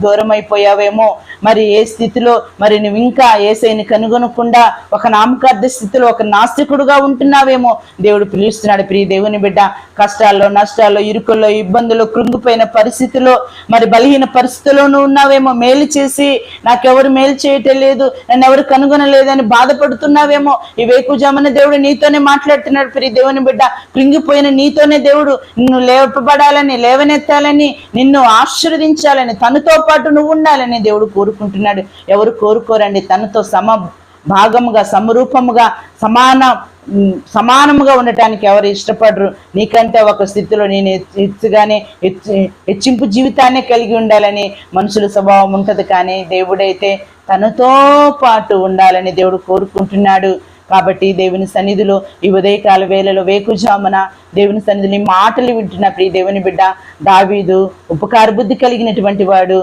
దూరం అయిపోయావేమో, మరి ఏ స్థితిలో మరి నువ్వు ఇంకా యేసయ్యని కనుగొనకుండా ఒక నామకార్థ స్థితిలో ఒక నాస్తికుడుగా ఉంటున్నావేమో దేవుడు పిలుస్తున్నాడు. ప్రియ దేవుని బిడ్డ, కష్టాల్లో, నష్టాల్లో, ఇరుకుల్లో, ఇబ్బందుల్లో, కృంగిపోయిన పరిస్థితిలో, మరి బలహీన పరిస్థితుల్లోనూ ఉన్నావేమో. మేలు చేసి నాకెవరు మేలు చేయటం లేదు, నన్ను ఎవరు కనుగొనలేదని బాధపడుతున్నావేమో. ఈ వేకుజామున దేవుడు నీతోనే మాట్లాడుతున్నాడు. ప్రియ దేవుని బిడ్డ, కృంగిపోయిన నీతోనే దేవుడు నిన్ను లేపబడాలని, లేవనెత్తాలని, నిన్ను ఆశీర్వదించాలని, తనతో పాటు నువ్వు ఉండాలని దేవుడు కోరుకుంటున్నాడు. ఎవరు కోరుకోరండి. తనతో భాగముగా, సమరూపముగా, సమానముగా ఉండటానికి ఎవరు ఇష్టపడరు. నీకంటే ఒక స్థితిలో నేను హెచ్చింపు జీవితాన్ని కలిగి ఉండాలని మనుషుల స్వభావం ఉంటది, కానీ దేవుడైతే తనతో పాటు ఉండాలని దేవుడు కోరుకుంటున్నాడు. కాబట్టి దేవుని సన్నిధిలో ఈ ఉదయకాల వేళలో వేకుజామున దేవుని సన్నిధిని మాటలు వింటున్న ప్రియ దేవుని బిడ్డ, దావీదు ఉపకార బుద్ధి కలిగినటువంటి వాడు.